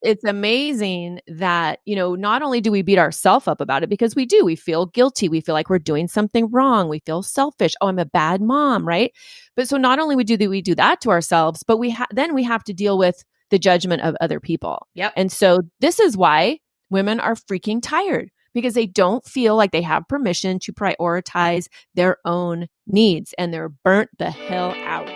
it's amazing that, not only do we beat ourselves up about it, because we do, we feel guilty. We feel like we're doing something wrong. We feel selfish. Oh, I'm a bad mom, right? But so not only do we do that to ourselves, but then we have to deal with the judgment of other people. Yep. And so this is why women are freaking tired, because they don't feel like they have permission to prioritize their own needs, and they're burnt the hell out.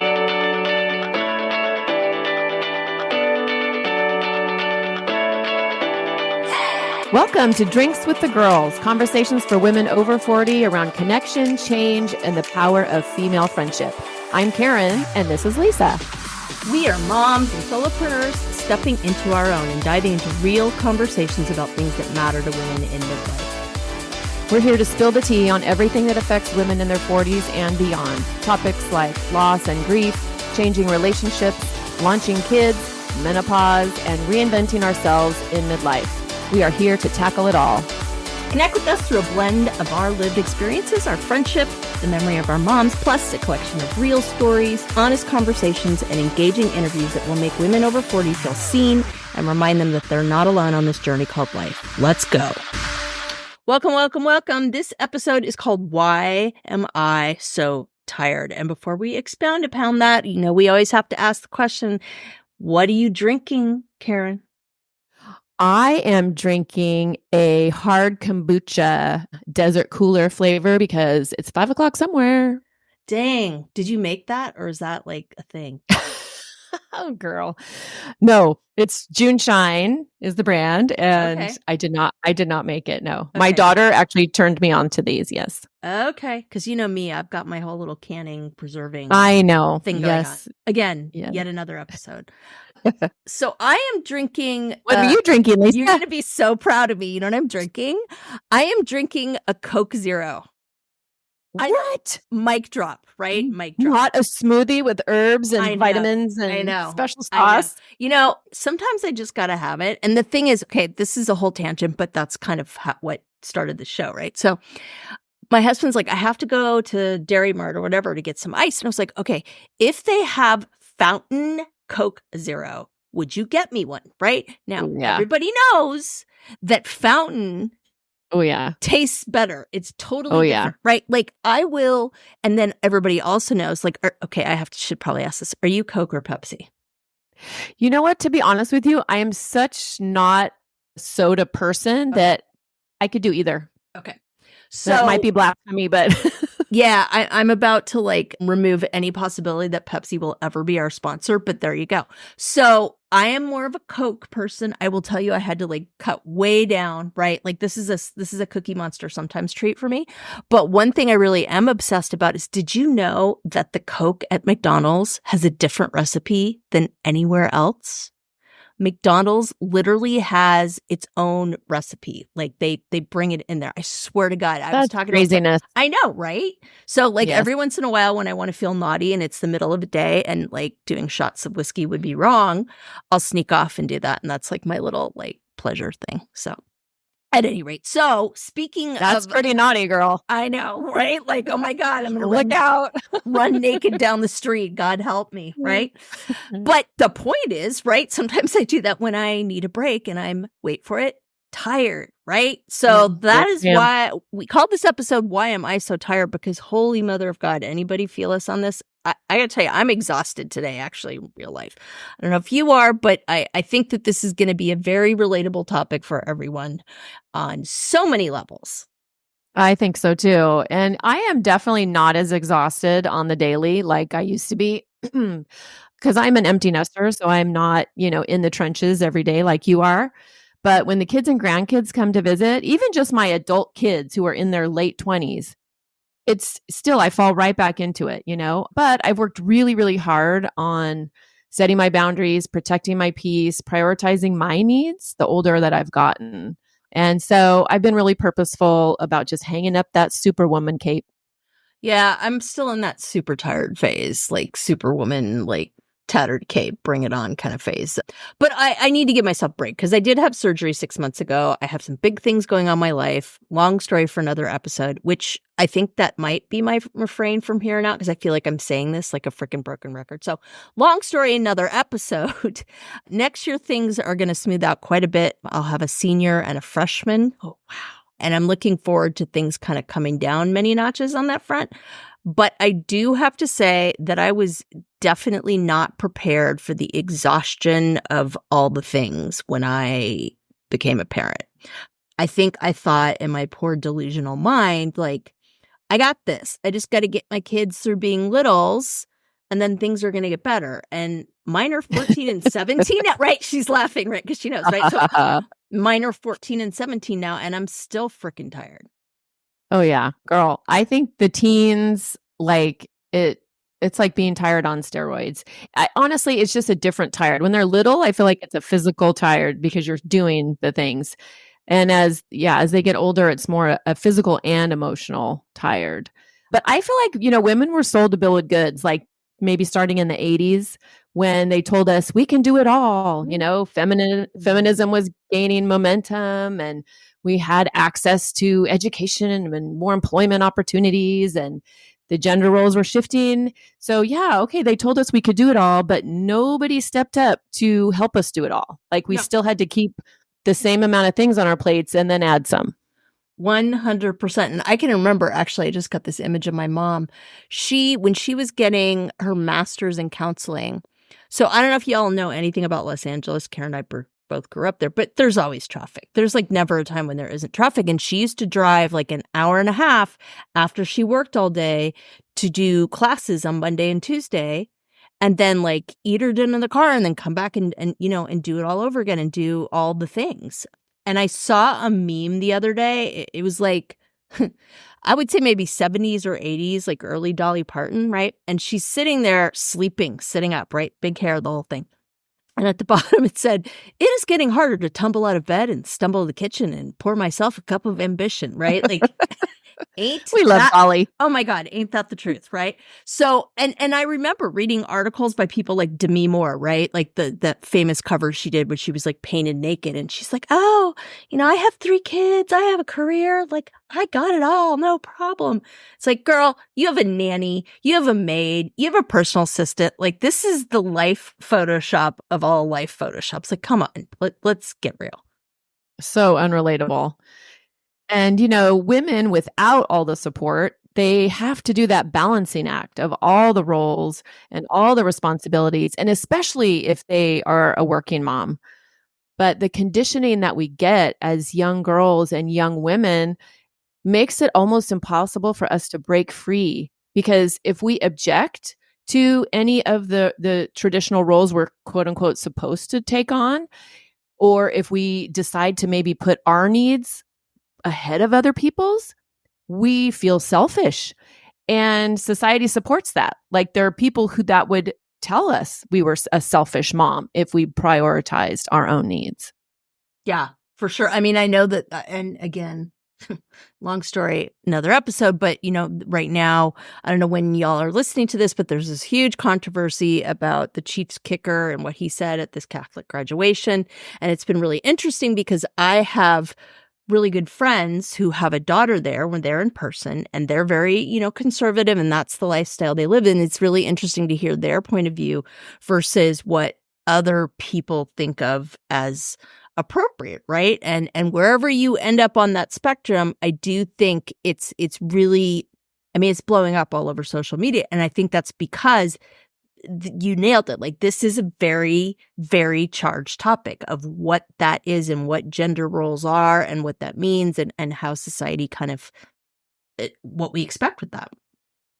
Welcome to Drinks with the Girls, conversations for women over 40 around connection, change, and the power of female friendship. I'm Karen, and this is Lisa. We are moms and solopreneurs stepping into our own and diving into real conversations about things that matter to women in midlife. We're here to spill the tea on everything that affects women in their 40s and beyond. Topics like loss and grief, changing relationships, launching kids, menopause, and reinventing ourselves in midlife. We are here to tackle it all. Connect with us through a blend of our lived experiences, our friendship, the memory of our moms, plus a collection of real stories, honest conversations, and engaging interviews that will make women over 40 feel seen and remind them that they're not alone on this journey called life. Let's go. Welcome, welcome, welcome. This episode is called Why Am I So Tired? And before we expound upon that, we always have to ask the question, what are you drinking, Karen? I am drinking a hard kombucha desert cooler flavor because it's 5 o'clock somewhere. Dang. Did you make that, or is that like a thing? Oh, girl. No, it's June Shine is the brand. And Okay. I did not make it. No, Okay. My daughter actually turned me on to these. Yes. Okay. Because you know me, I've got my whole little canning, preserving I know. thing going Yes. on. Again, Yeah. Yet another episode. So I am drinking. What are you drinking, Lisa? You're going to be so proud of me. You know what I'm drinking? I am drinking a Coke Zero. What? Mic drop, right? Mic drop. Not a smoothie with herbs and I know. vitamins and I know. special I know. sauce. Sometimes I just got to have it. And the thing is, okay, this is a whole tangent, but that's kind of what started the show, right? So my husband's like, I have to go to Dairy Mart or whatever to get some ice. And I was like, okay, if they have fountain Coke Zero, would you get me one? Right? Now, Everybody knows that fountain tastes better. It's totally different, right? Like I will, and then everybody also knows, like, okay, should probably ask this. Are you Coke or Pepsi? You know what? To be honest with you, I am such not soda person that I could do either. Okay. So that might be blasphemy, but yeah, I'm about to like remove any possibility that Pepsi will ever be our sponsor, but there you go. So I am more of a Coke person. I will tell you, I had to like cut way down, right? Like this is a Cookie Monster sometimes treat for me. But one thing I really am obsessed about is, did you know that the Coke at McDonald's has a different recipe than anywhere else? McDonald's literally has its own recipe. Like they bring it in there. I swear to God, I was talking craziness. I know, right? So like every once in a while when I want to feel naughty and it's the middle of the day and like doing shots of whiskey would be wrong, I'll sneak off and do that. And that's like my little like pleasure thing. So at any rate, so speaking That's pretty naughty, girl. I know, right? Like, oh my God, I'm going to run naked down the street. God help me, right? But the point is, right? Sometimes I do that when I need a break and I'm, wait for it, tired, right? So that is why we called this episode, Why Am I So Tired? Because holy mother of God, anybody feel us on this? I got to tell you, I'm exhausted today, actually, in real life. I don't know if you are, but I think that this is going to be a very relatable topic for everyone on so many levels. I think so too. And I am definitely not as exhausted on the daily like I used to be because I'm an empty nester. So I'm not, in the trenches every day like you are. But when the kids and grandkids come to visit, even just my adult kids who are in their late 20s, it's still, I fall right back into it, but I've worked really, really hard on setting my boundaries, protecting my peace, prioritizing my needs the older that I've gotten. And so I've been really purposeful about just hanging up that superwoman cape. Yeah, I'm still in that super tired phase, like superwoman, like tattered cape, bring it on kind of phase. But I need to give myself a break because I did have surgery 6 months ago. I have some big things going on in my life. Long story for another episode, which I think that might be my refrain from here on out because I feel like I'm saying this like a freaking broken record. So long story, another episode. Next year, things are going to smooth out quite a bit. I'll have a senior and a freshman. Oh, wow. And I'm looking forward to things kind of coming down many notches on that front. But I do have to say that I was definitely not prepared for the exhaustion of all the things when I became a parent. I think I thought in my poor delusional mind, like, I got this. I just got to get my kids through being littles and then things are going to get better. And mine are 14 and 17. Right? She's laughing, right? Because she knows, right? So mine are 14 and 17 now, and I'm still freaking tired. Oh yeah, girl. I think the teens, like it's like being tired on steroids. Honestly, it's just a different tired. When they're little, I feel like it's a physical tired because you're doing the things. And as they get older, it's more a physical and emotional tired. But I feel like, women were sold a bill of goods, like maybe starting in the 80s when they told us we can do it all. Feminism was gaining momentum and we had access to education and more employment opportunities and the gender roles were shifting. So okay, they told us we could do it all, but nobody stepped up to help us do it all. Like we still had to keep the same amount of things on our plates and then add some. 100%. And I can remember, actually, I just got this image of my mom. When she was getting her master's in counseling. So I don't know if y'all know anything about Los Angeles. Karen and I both grew up there, but there's always traffic. There's like never a time when there isn't traffic. And she used to drive like an hour and a half after she worked all day to do classes on Monday and Tuesday. And then like eat her dinner in the car and then come back and do it all over again and do all the things. And I saw a meme the other day. It was like, I would say maybe 70s or 80s, like early Dolly Parton, right? And she's sitting there sleeping, sitting up, right? Big hair, the whole thing. And at the bottom it said, "It is getting harder to tumble out of bed and stumble to the kitchen and pour myself a cup of ambition," right? Like, we love Dolly. Oh my God, ain't that the truth, right? So, and I remember reading articles by people like Demi Moore, right? Like that famous cover she did where she was like painted naked and she's like, "Oh, I have 3 kids, I have a career, like I got it all, no problem." It's like, girl, you have a nanny, you have a maid, you have a personal assistant. Like this is the life Photoshop of all life Photoshops. Like, come on, let's get real. So unrelatable. And, women without all the support, they have to do that balancing act of all the roles and all the responsibilities, and especially if they are a working mom. But the conditioning that we get as young girls and young women makes it almost impossible for us to break free. Because if we object to any of the traditional roles we're quote unquote supposed to take on, or if we decide to maybe put our needs ahead of other people's, we feel selfish. And society supports that. Like there are people that would tell us we were a selfish mom if we prioritized our own needs. Yeah, for sure. I mean, I know that, and again, long story, another episode, but right now, I don't know when y'all are listening to this, but there's this huge controversy about the Chiefs kicker and what he said at this Catholic graduation. And it's been really interesting because I have really good friends who have a daughter there when they're in person and they're very, conservative and that's the lifestyle they live in. It's really interesting to hear their point of view versus what other people think of as appropriate, right? And wherever you end up on that spectrum, I do think it's really, I mean, it's blowing up all over social media. And I think that's because you nailed it. Like this is a very, very charged topic of what that is and what gender roles are and what that means and how society kind of what we expect with that.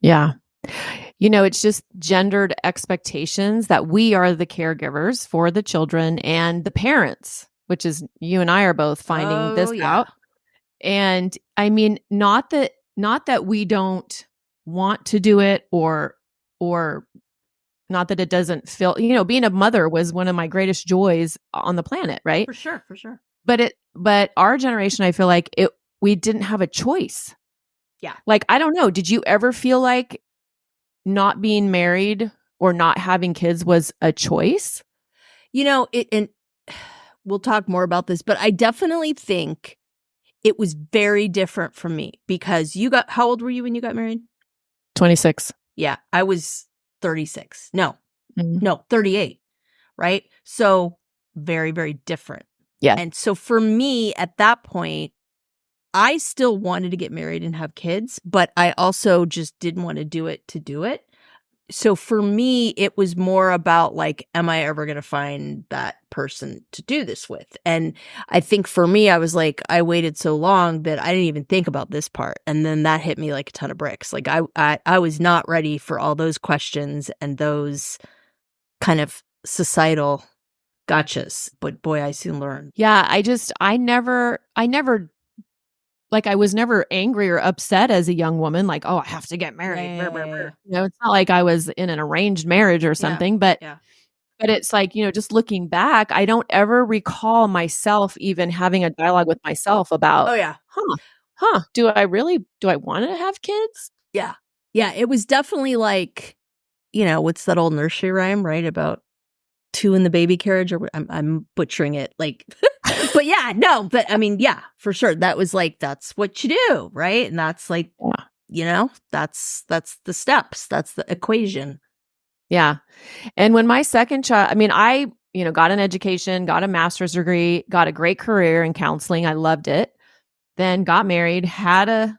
Yeah. It's just gendered expectations that we are the caregivers for the children and the parents, which is you and I are both finding this out. And I mean, not that we don't want to do it or not that it doesn't feel, being a mother was one of my greatest joys on the planet, right? For sure, for sure. But our generation, I feel like we didn't have a choice. Yeah. Like, I don't know. Did you ever feel like not being married or not having kids was a choice. And we'll talk more about this, but I definitely think it was very different from me because how old were you when you got married? 26. Yeah, I was 36. Mhm. No, 38, right? So very, very different. Yeah. And so for me at that point, I still wanted to get married and have kids, but I also just didn't want to do it to do it. So for me, it was more about like, am I ever going to find that person to do this with? And I think for me, I was like, I waited so long that I didn't even think about this part. And then that hit me like a ton of bricks. Like I was not ready for all those questions and those kind of societal gotchas. But boy, I soon learned. Yeah. Like I was never angry or upset as a young woman, like, oh, I have to get married. Brr, brr, brr. It's not like I was in an arranged marriage or something, but Yeah. it's like, just looking back, I don't ever recall myself even having a dialogue with myself about, Oh, yeah. do I want to have kids? Yeah. Yeah. It was definitely like, what's that old nursery rhyme, right? About two in the baby carriage, or I'm butchering it. Like, but yeah, no, but I mean, yeah, for sure. That was like, that's what you do. Right. And that's like, that's the steps. That's the equation. Yeah. And when my second child, I mean, I, got an education, got a master's degree, got a great career in counseling. I loved it. Then got married, had a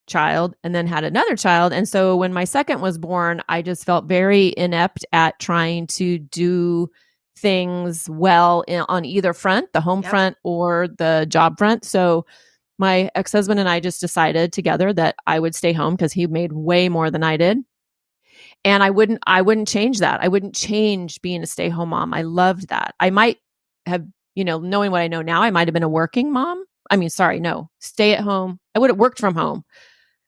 child, and then had another child. And so when my second was born, I just felt very inept at trying to do things well on either front, the home front or the job front. So my ex-husband and I just decided together that I would stay home because he made way more than I did. And I wouldn't change that. I wouldn't change being a stay-home mom. I loved that. I might have, knowing what I know now, I might have been a working mom. I mean, sorry, no, stay at home. I would have worked from home.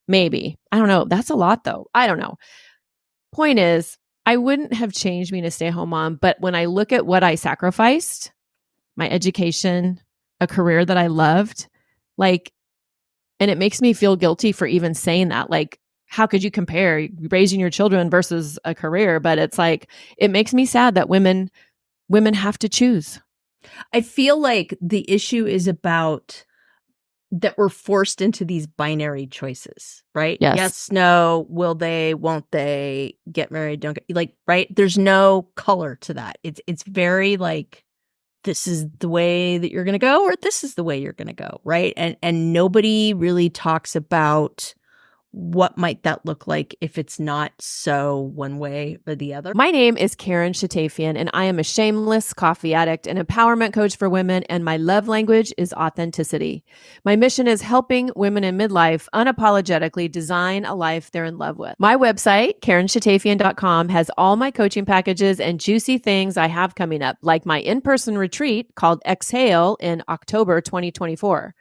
Maybe. I don't know. That's a lot though. I don't know. Point is, I wouldn't have changed being a stay-at-home mom, but when I look at what I sacrificed, my education, a career that I loved, like, and it makes me feel guilty for even saying that. Like, how could you compare raising your children versus a career? But it's like, it makes me sad that women have to choose. I feel like the issue is about that we're forced into these binary choices, right? Yes. No, will they, won't they, get married, don't get, like, right? There's no color to that. It's very like, this is the way that you're going to go, or this is the way you're going to go, right? And nobody really talks about what might that look like if it's not so one way or the other. My name is Karen Shatafian, and I am a shameless coffee addict and empowerment coach for women, and my love language is authenticity. My mission is helping women in midlife unapologetically design a life they're in love with. My website, KarenShatafian.com, has all my coaching packages and juicy things I have coming up, like my in-person retreat called Exhale in October 2024.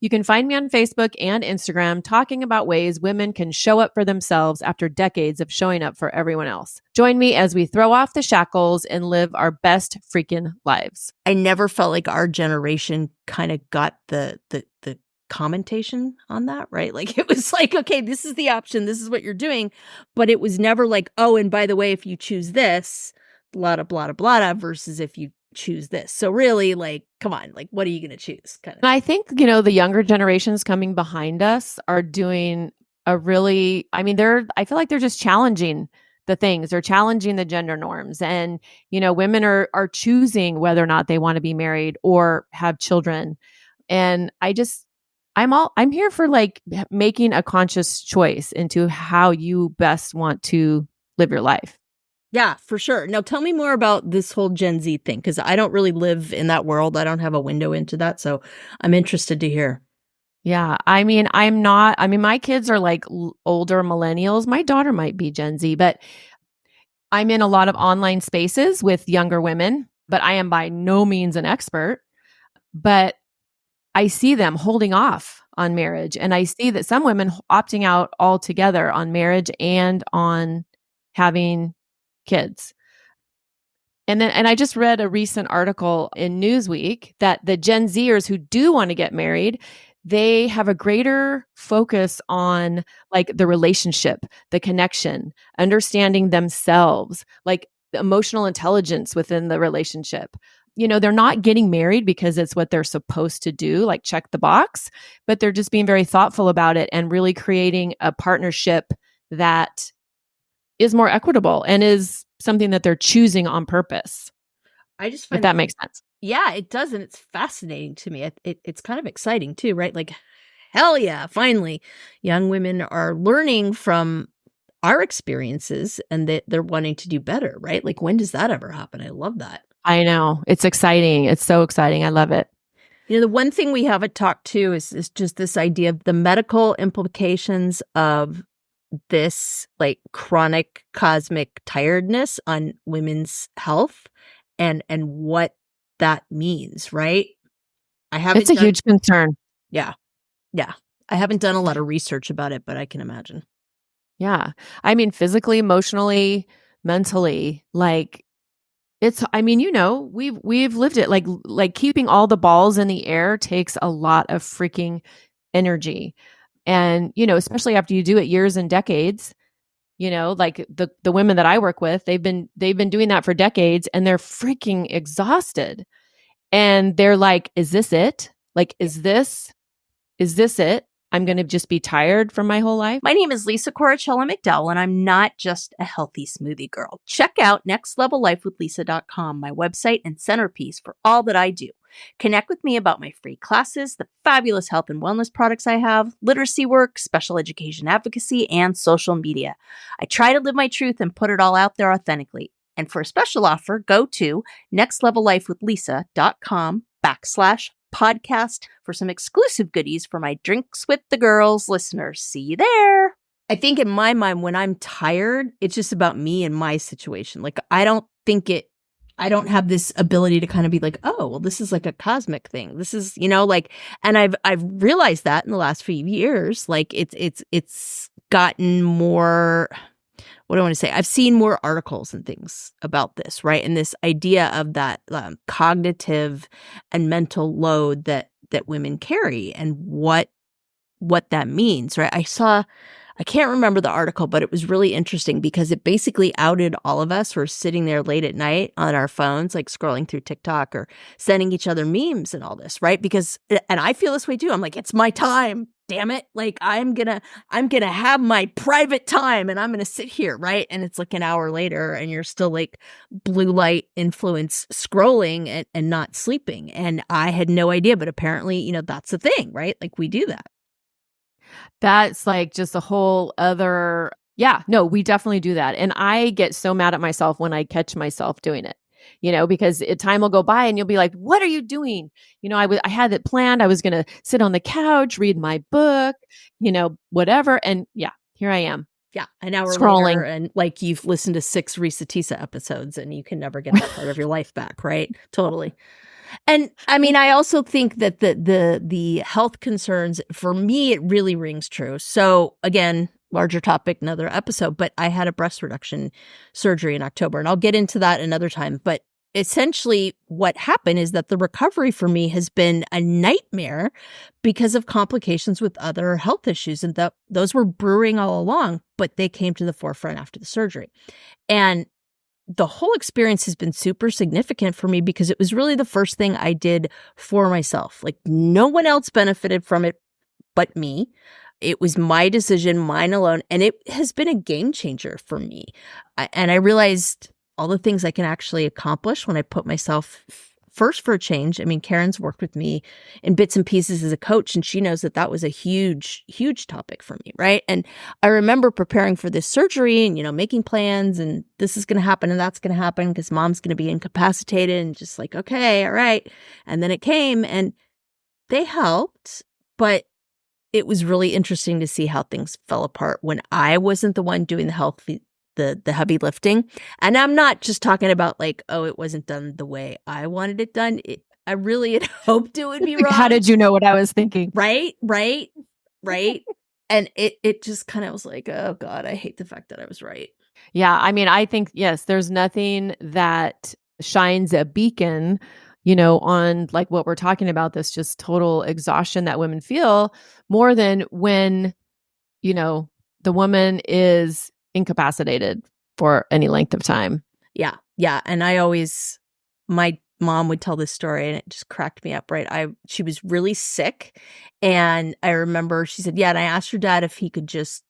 You can find me on Facebook and Instagram talking about ways women can show up for themselves after decades of showing up for everyone else. Join me as we throw off the shackles and live our best freaking lives. I never felt like our generation kind of got the commentation on that, right? Like it was like, okay, this is the option, this is what you're doing, but it was never like, oh, and by the way, if you choose this, blah, blah, blah, blah, versus if you choose this. So really, like, come on, like, what are you going to choose? Kind of. And I think, the younger generations coming behind us are doing I feel like they're just challenging the things. They're challenging the gender norms. And, women are choosing whether or not they want to be married or have children. And I'm here for like making a conscious choice into how you best want to live your life. Yeah, for sure. Now tell me more about this whole Gen Z thing, because I don't really live in that world. I don't have a window into that. So I'm interested to hear. Yeah. My kids are like older millennials. My daughter might be Gen Z, but I'm in a lot of online spaces with younger women, but I am by no means an expert. But I see them holding off on marriage. And I see that some women opting out altogether on marriage and on having kids. And I just read a recent article in Newsweek that the Gen Zers who do want to get married, they have a greater focus on like the relationship, the connection, understanding themselves, like the emotional intelligence within the relationship. They're not getting married because it's what they're supposed to do, like check the box, but they're just being very thoughtful about it and really creating a partnership that is more equitable and is something that they're choosing on purpose, I just if find that it, makes sense. yeah, it does. And it's fascinating to me. It's kind of exciting too, right? Like, hell yeah, finally, young women are learning from our experiences and that they're wanting to do better, right? Like, when does that ever happen? I love that. I know. It's exciting. It's so exciting. I love it. The one thing we haven't talked to is just this idea of the medical implications of this like chronic cosmic tiredness on women's health and what that means, right? I It's haven't a done huge concern. yeah. Yeah. I haven't done a lot of research about it, but I can imagine. Yeah. I mean, physically, emotionally, mentally, like we've lived it. Like keeping all the balls in the air takes a lot of freaking energy. And, especially after you do it years and decades, like the women that I work with, they've been doing that for decades and they're freaking exhausted. And they're like, is this it? Like, is this it? I'm going to just be tired from my whole life. My name is Lisa Corachella McDowell, and I'm not just a healthy smoothie girl. Check out nextlevellifewithlisa.com, my website and centerpiece for all that I do. Connect with me about my free classes, the fabulous health and wellness products I have, literacy work, special education advocacy, and social media. I try to live my truth and put it all out there authentically. And for a special offer, go to nextlevellifewithlisa.com/podcast for some exclusive goodies for my Drinks with the Girls listeners. See you there. I think in my mind, when I'm tired, it's just about me and my situation. Like, I don't have this ability to kind of be like, oh, well, this is like a cosmic thing. This is, like, and I've realized that in the last few years, like it's gotten more, what do I want to say? I've seen more articles and things about this, right? And this idea of that cognitive and mental load that women carry and what that means, right? I can't remember the article, but it was really interesting because it basically outed all of us who are sitting there late at night on our phones, like scrolling through TikTok or sending each other memes and all this, right? Because, and I feel this way too. I'm like, it's my time. Damn it. Like I'm gonna have my private time and I'm gonna sit here, right? And it's like an hour later and you're still like blue light influence scrolling and not sleeping. And I had no idea, but apparently, that's the thing, right? Like we do that. That's like just a whole other, yeah, no, we definitely do that. And I get so mad at myself when I catch myself doing it, because time will go by and you'll be like, what are you doing? I had it planned. I was going to sit on the couch, read my book, whatever. And yeah, here I am. Yeah, an hour scrolling. later, and like you've listened to 6 Risa Tisa episodes and you can never get that part of your life back, right? Totally. And I mean, I also think that the health concerns, for me, it really rings true. So again, larger topic, another episode, but I had a breast reduction surgery in October, and I'll get into that another time. But essentially what happened is that the recovery for me has been a nightmare because of complications with other health issues. And those were brewing all along, but they came to the forefront after the surgery. And the whole experience has been super significant for me because it was really the first thing I did for myself. Like no one else benefited from it but me. It was my decision, mine alone. And it has been a game changer for me. And I realized all the things I can actually accomplish when I put myself first for a change. I mean, Karen's worked with me in bits and pieces as a coach, and she knows that was a huge, huge topic for me, right? And I remember preparing for this surgery and, making plans and this is going to happen and that's going to happen because mom's going to be incapacitated and just like, okay, all right. And then it came and they helped, but it was really interesting to see how things fell apart when I wasn't the one doing the heavy lifting. And I'm not just talking about like, oh, it wasn't done the way I wanted it done. I really had hoped it would be wrong. How did you know what I was thinking? Right. And it just kind of was like, oh God, I hate the fact that I was right. Yeah. I mean, I think, yes, there's nothing that shines a beacon on like what we're talking about, this just total exhaustion that women feel more than when, you know, the woman is incapacitated for any length of time. Yeah. Yeah. And my mom would tell this story and it just cracked me up, right? She was really sick. And I remember she said, yeah. And I asked her dad if he could just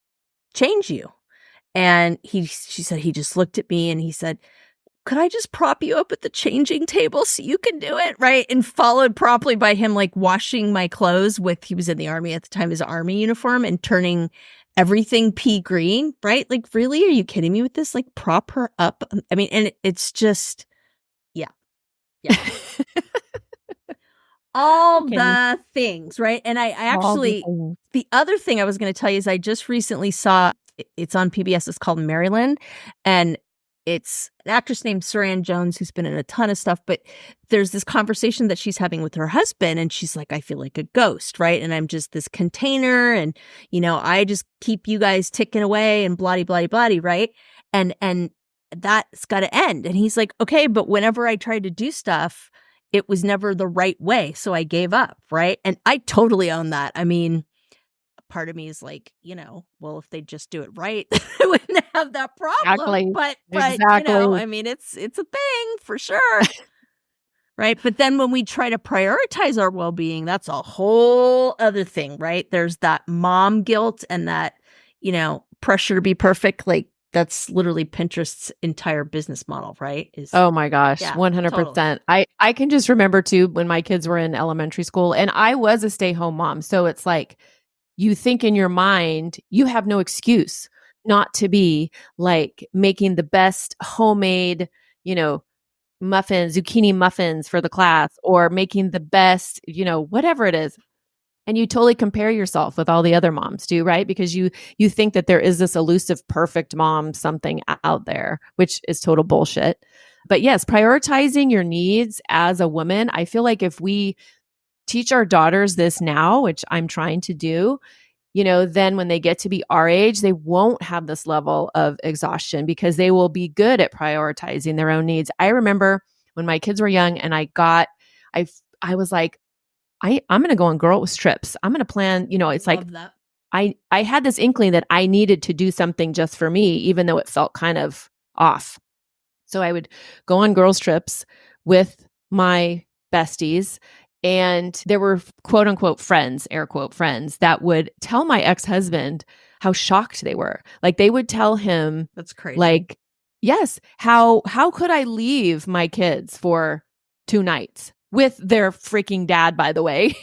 change you. And she said, he just looked at me and he said, could I just prop you up at the changing table so you can do it? Right. And followed promptly by him like washing my clothes he was in the army at the time, his army uniform, and turning everything pea green. Right. Like, really? Are you kidding me with this? Like, prop her up. I mean, and it's just, yeah. Yeah. All Okay. the things. Right. And I All the actually, things. the other thing I was going to tell you is I just recently saw, it's on PBS. It's called Maryland. And it's an actress named Saran Jones who's been in a ton of stuff, but there's this conversation that she's having with her husband and she's like, I feel like a ghost, right? And I'm just this container and, I just keep you guys ticking away and blah, blah, blah, right? And that's got to end. And he's like, okay, but whenever I tried to do stuff, it was never the right way. So I gave up, right? And I totally own that. I mean, part of me is like, well, if they just do it right, I wouldn't have that problem. Exactly. But Exactly. I mean, it's a thing for sure. Right. But then when we try to prioritize our well-being, that's a whole other thing, right? There's that mom guilt and that, pressure to be perfect. Like that's literally Pinterest's entire business model, right? Oh my gosh, Yeah, 100%. I can just remember too when my kids were in elementary school and I was a stay-home mom. So it's like you think in your mind, you have no excuse not to be like making the best homemade, zucchini muffins for the class or making the best, whatever it is. And you totally compare yourself with all the other moms too, right? Because you think that there is this elusive perfect mom something out there, which is total bullshit. But yes, prioritizing your needs as a woman, I feel like if we teach our daughters this now, which I'm trying to do, then when they get to be our age, they won't have this level of exhaustion because they will be good at prioritizing their own needs. I remember when my kids were young and I was like, I'm going to go on girls trips. I'm going to plan, it's like that. I had this inkling that I needed to do something just for me, even though it felt kind of off. So I would go on girls trips with my besties. And there were quote unquote friends, air quote friends, that would tell my ex-husband how shocked they were. Like they would tell him, That's crazy. like, yes, how could I leave my kids for 2 nights with their freaking dad, by the way?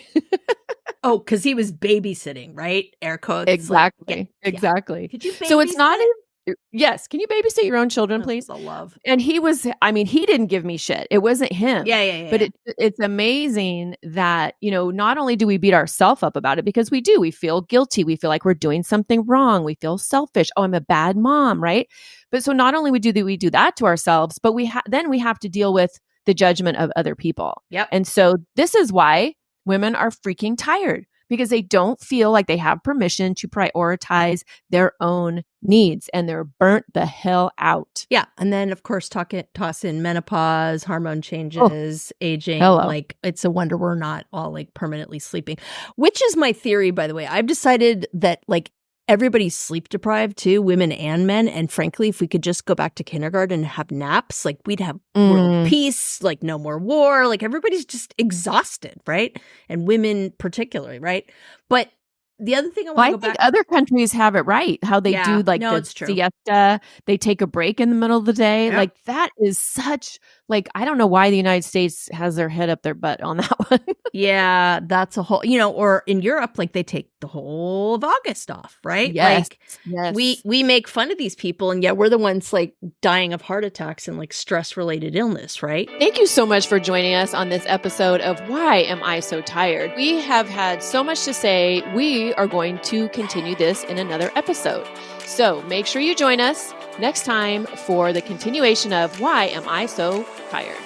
Oh, because he was babysitting, right? Air quotes. Exactly. Like, Exactly. Could you So it's not babysit? yes. Can you babysit your own children, please? That's a love. And he didn't give me shit. It wasn't him. Yeah. But it's amazing that, not only do we beat ourselves up about it because we do, we feel guilty. We feel like we're doing something wrong. We feel selfish. Oh, I'm a bad mom. Right. But so not only do we do that to ourselves, but then we have to deal with the judgment of other people. Yep. And so this is why women are freaking tired because they don't feel like they have permission to prioritize their own needs and they're burnt the hell out. Yeah. And then, of course, toss in menopause, hormone changes, aging. Hello. Like, it's a wonder we're not all like permanently sleeping, which is my theory, by the way. I've decided that like everybody's sleep deprived too, women and men. And frankly, if we could just go back to kindergarten and have naps, like we'd have world peace, like no more war, like everybody's just exhausted, right? And women particularly, right? But the other thing I think other countries have it right. How they do like the siesta, they take a break in the middle of the day. Yeah. Like that is such like, I don't know why the United States has their head up their butt on that one. Yeah, that's a whole, or in Europe, like they take the whole of August off, right? Yes. Like yes. we make fun of these people and yet we're the ones like dying of heart attacks and like stress related illness, right? Thank you so much for joining us on this episode of Why Am I So Tired? We have had so much to say. We are going to continue this in another episode. So make sure you join us next time for the continuation of Why Am I So Tired?